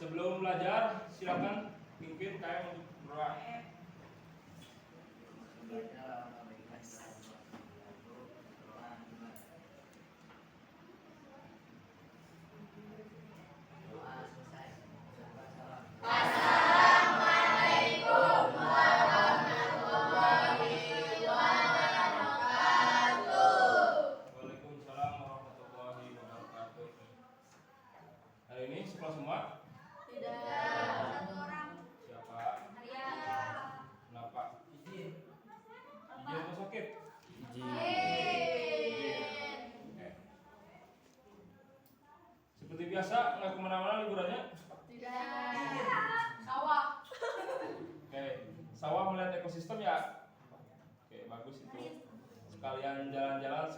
Sebelum belajar, silakan pimpin KM untuk berdoa. Waalaikumsalam warahmatullahi wabarakatuh. Hari ini sekolah semua? Tidak. Satu orang. Siapa? Arya. Kenapa? Izin atau sakit? Izin. Oke. Seperti biasa, nggak kemana-mana liburannya? Tidak. Sawah. Oke, sawah melihat ekosistem ya? Oke, bagus itu. Sekalian jalan-jalan,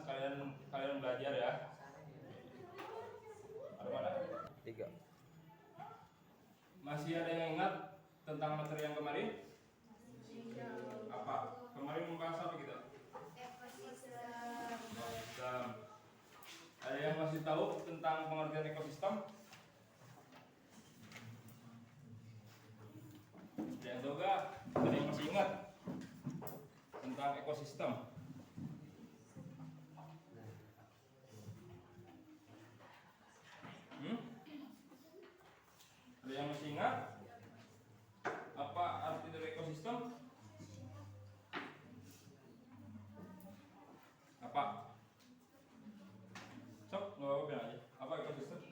kalian belajar ya. Ada mana? 3. Masih ada yang ingat tentang materi yang kemarin? Apa? Kemarin membahas apa kita? Ekosistem. Ada yang masih tahu tentang pengertian ekosistem? Ada yang tahu gak? Ada yang masih ingat tentang ekosistem? Ada yang masih ingat? Apa arti dari ekosistem? Apa? Sok, nggak apa-apa bilang aja. Apa ekosistem?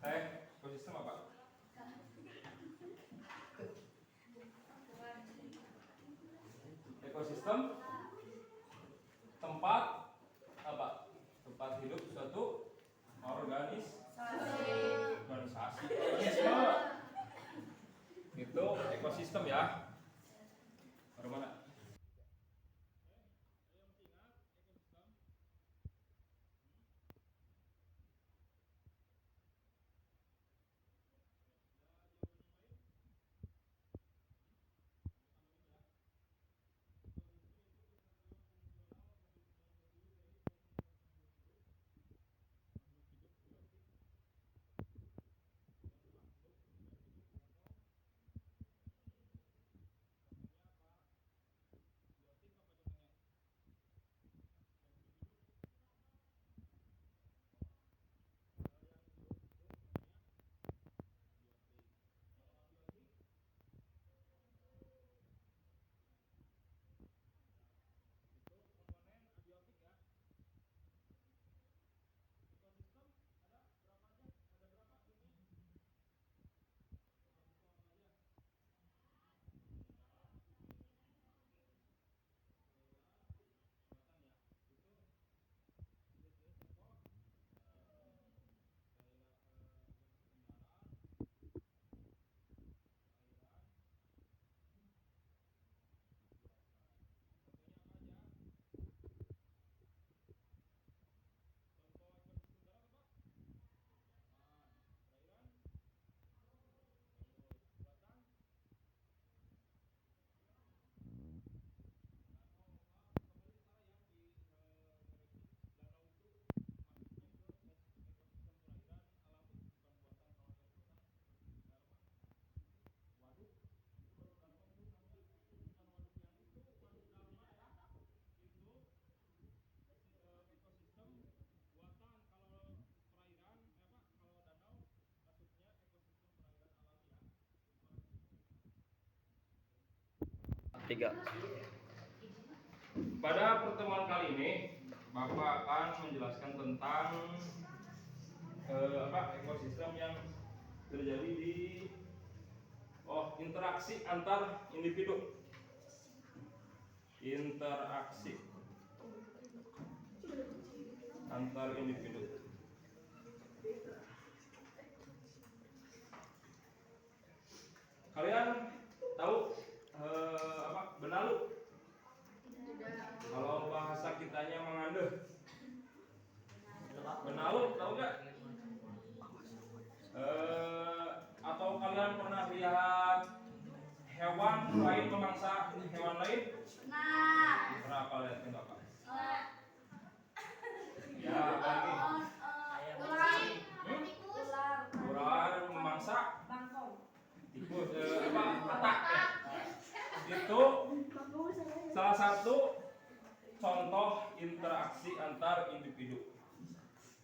Ekosistem apa? Ekosistem tempat apa? Tempat hidup suatu organisasi. Itu ekosistem ya. Baru mana? Pada pertemuan kali ini, Bapak akan menjelaskan tentang ekosistem yang terjadi di interaksi antar individu. Interaksi antar individu. Kalian tahu benalu? Kalau bahasa kitanya mengandung. Benalu tahu nggak? Atau kalian pernah lihat hewan lain memangsa hewan lain? Nah. Pernah kalian lihat apa? Nah. Ya, lagi.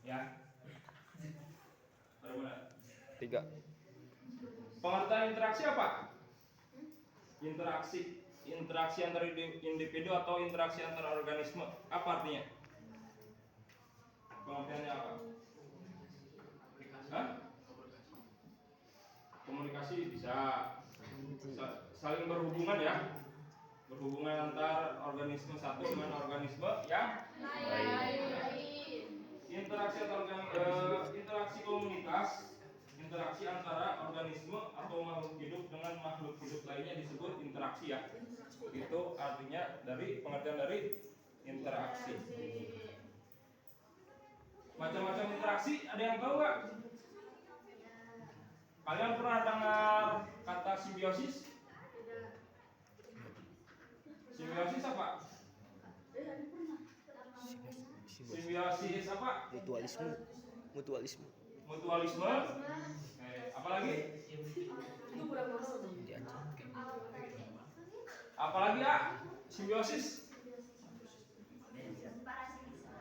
Ya. Baru mana? 3. Pengertian interaksi apa? Interaksi antar individu atau interaksi antar organisme. Apa artinya? Pengertiannya apa? Hah? Komunikasi bisa. Saling berhubungan ya. Berhubungan antar organisme satu dengan organisme yang interaksi komunitas, interaksi antara organisme atau makhluk hidup dengan makhluk hidup lainnya disebut interaksi ya. Itu artinya dari pengertian dari interaksi. Macam-macam interaksi ada yang tahu nggak? Kalian pernah dengar kata simbiosis? Simbiosis apa? Simbiosis apa? Mutualisme. Mutualisme. Apalagi? Apalagi ya? Simbiosis.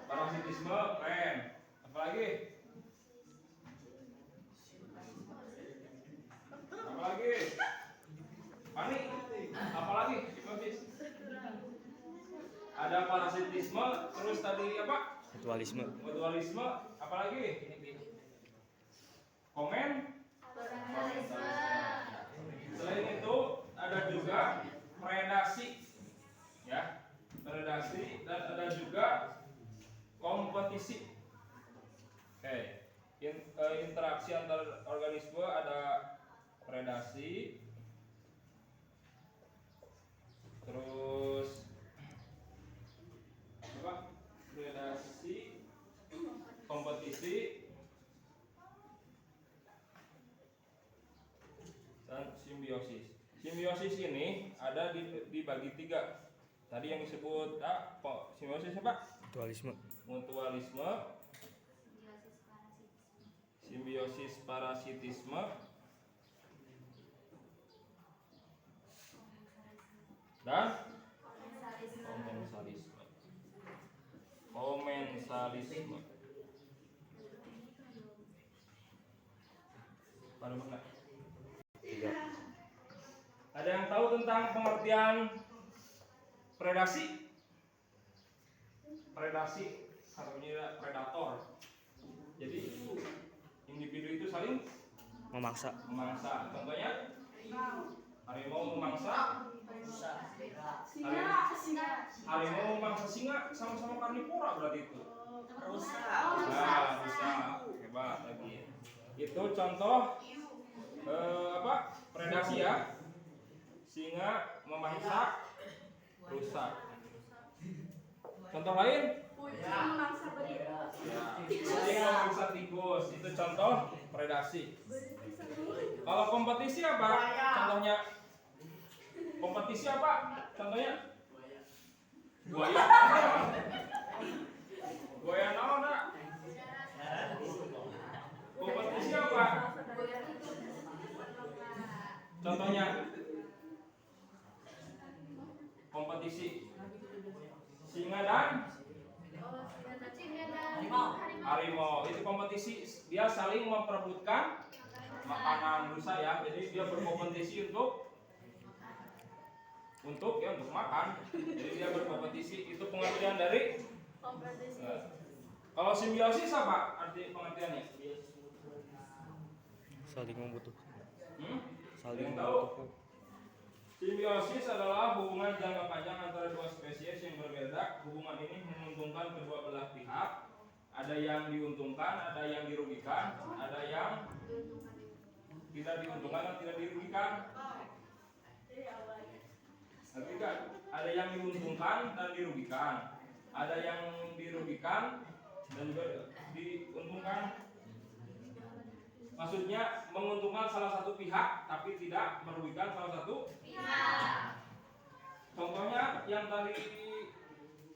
Parasitisme, keren. Apalagi? Apalagi? Panik. Apalagi? Simbiosis. Ada parasitisme, terus tadi apa? Mutualisme. Mutualisme, apalagi? Komen. Selain itu ada juga predasi, ya, predasi dan ada juga kompetisi. Oke, interaksi antar organisme ada predasi, terus apa? Predasi, kompetisi, dan simbiosis. Simbiosis ini ada dibagi 3. Tadi yang disebut simbiosis apa? Mutualisme. Mutualisme, simbiosis parasitisme, dan komensalisme. Baru benar. 3. Ada yang tahu tentang pengertian predasi? Predasi artinya predator. Jadi individu itu saling Memangsa. Contohnya harimau memangsa harimau memangsa singa, sama-sama karnivora berarti itu. Rusa. Hebat lagi. Itu contoh predasi ya. Singa memangsa rusa. Contoh lain? Singa memangsa tikus. Itu contoh predasi. Kalau kompetisi apa? Contohnya? Kompetisi apa? Contohnya? Buaya. Buaya naon nak? Kompetisi apa? Contohnya? Kompetisi singa dan harimau. Itu kompetisi, dia saling memperebutkan makanan rusa ya. Jadi dia berkompetisi untuk makan. Jadi dia berkompetisi. Itu pengertian dari kalau simbiosis apa arti pengertiannya? Saling membutuhkan. Saling tahu. Simbiosis adalah hubungan jangka panjang antara dua spesies yang berbeda. Hubungan ini menguntungkan kedua belah pihak. Ada yang diuntungkan, ada yang dirugikan, ada yang tidak diuntungkan dan tidak dirugikan. Ngerti kan? Ada yang diuntungkan dan dirugikan. Ada yang dirugikan dan juga diuntungkan. Maksudnya menguntungkan salah satu pihak tapi tidak merugikan salah satu pihak. Contohnya yang tadi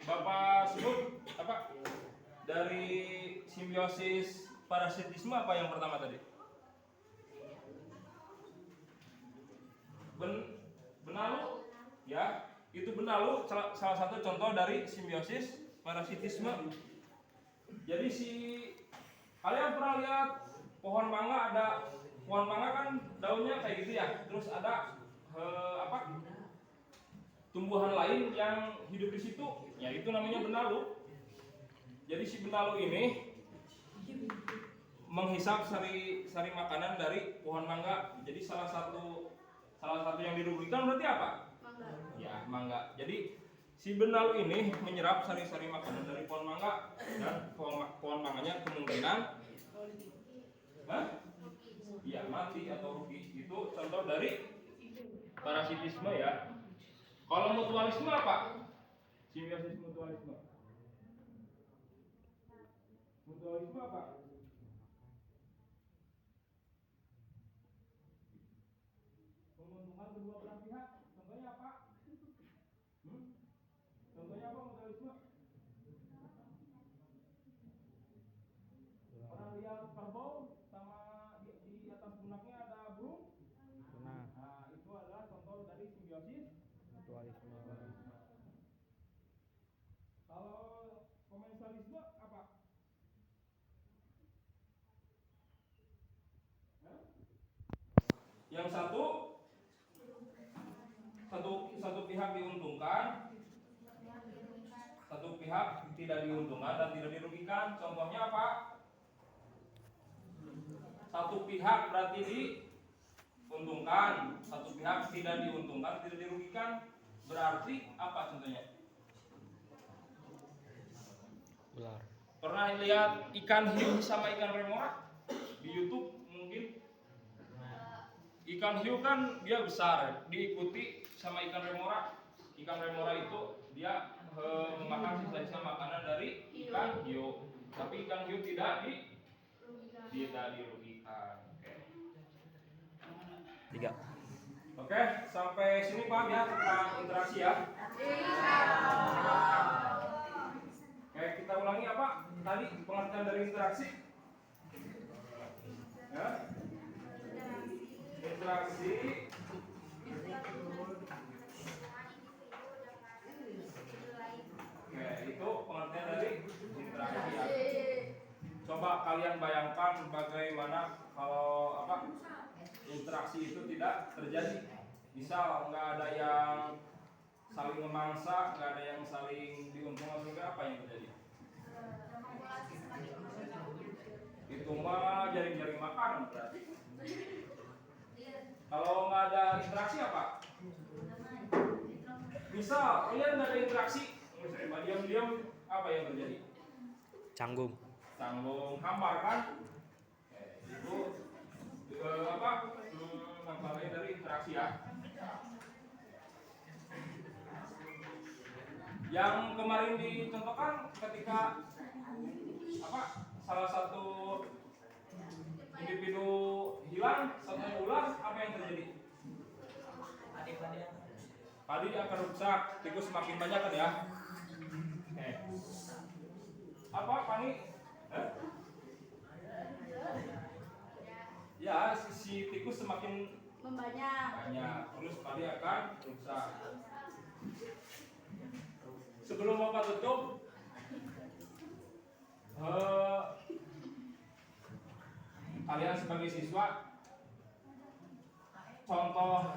Bapak sebut apa? Dari simbiosis parasitisme apa yang pertama tadi? Benalu, ya, itu benalu salah satu contoh dari simbiosis parasitisme. Jadi si Kalian pernah lihat pohon mangga, ada pohon mangga kan daunnya kayak gitu ya. Terus ada tumbuhan lain yang hidup di situ, ya itu namanya benalu. Jadi si benalu ini menghisap sari makanan dari pohon mangga. Jadi salah satu yang dirugikan berarti apa? Mangga. Ya, mangga. Jadi si benalu ini menyerap sari-sari makanan dari pohon mangga dan pohon mangganya kemungkinan ya mati atau rugi. Itu contoh dari parasitisme ya. Kalau mutualisme apa? Simbiosis mutualisme. Mutualisme apa? Menguntungkan kedua belah pihak. Contohnya apa? Contohnya apa mutualisme? Pernah lihat kerbau sama di atas punaknya ada burung? Nah, itu adalah contoh dari simbiosis Mutualisme. Kalau komensalisme apa? Yang satu pihak diuntungkan, satu pihak tidak diuntungkan dan tidak dirugikan. Contohnya apa? Satu pihak berarti diuntungkan, satu pihak tidak diuntungkan, tidak dirugikan. Berarti apa contohnya? Ular. Pernah lihat ikan hiu sama ikan remora di YouTube mungkin? Ikan hiu kan dia besar, diikuti sama ikan remora. Ikan remora itu dia memakan sisa-sisa makanan dari ikan hiu, tapi ikan hiu tidak dirugikan. Tiga. Oke, sampai sini paham ya tentang interaksi ya. Oke, kita ulangi apa tadi pengertian dari interaksi? Ya? Interaksi oke, itu pengertian dari interaksi ya. Coba kalian bayangkan bagaimana kalau interaksi itu tidak terjadi. Misal nggak ada yang saling memangsa, nggak ada yang saling diuntungkan, sehingga apa yang terjadi? Itu mah jaring-jaring makanan berarti. Kalau nggak ada interaksi apa? Misal kalian nggak ada interaksi, misalnya diam-diam, apa yang terjadi? Canggung. Hambar kan? Itu namanya dari interaksi ya. Yang kemarin dicontohkan ketika salah satu individu hilang, satunya ular, apa yang terjadi? Padi akan rusak, tikus semakin banyak kan ya? Apa Pani? Ya, si tikus semakin banyak, terus padi akan rusak. Sebelum Bapak tutup, kalian sebagai siswa, contoh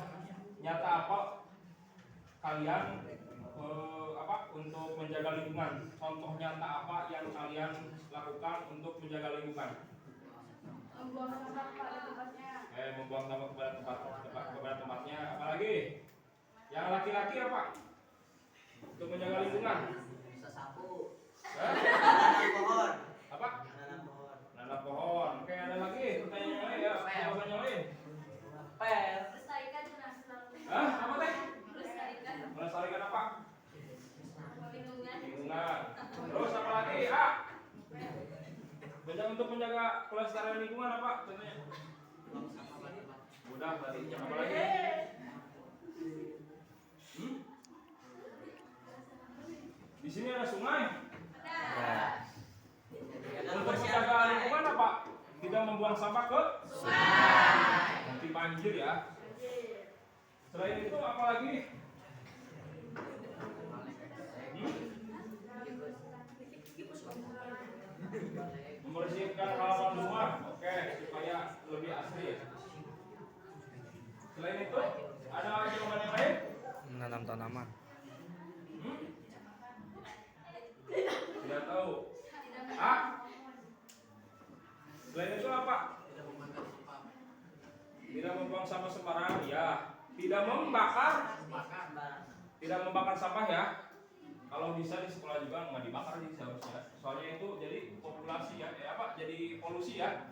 nyata apa kalian untuk menjaga lingkungan? Contoh nyata apa yang kalian lakukan untuk menjaga lingkungan? Membuang sampah pada tempatnya. Membuang sampah kepada tempatnya. Apalagi? Yang laki-laki apa? Untuk menjaga lingkungan? Sasapu. Nanam Pohon. Apa? Nanam pohon. Nanam pohon. Oke, ada lagi pertanyaan lain ya? Jawaban yang lain? Melestarikan nasional. Apa teh? Melestarikan Melestarikan apa? lingkungan. Terus apa lagi? Untuk menjaga kelestarian lingkungan apa? Contohnya? Udah tadi. Apa lagi? Di sini ada sungai. Untuk menjaga lingkungan apa? Tidak membuang sampah ke sungai. Nanti banjir ya. Selain itu apa lagi? Membersihkan halaman Selain itu, ada jawaban yang lain? Menanam tanaman. Tidak tahu. A. Selain itu apa? Tidak membuang sampah sembarangan, ya. Tidak membakar. Tidak membakar sampah ya. Kalau bisa di sekolah juga nggak dibakar sih seharusnya. Soalnya itu jadi populasi ya, jadi polusi ya.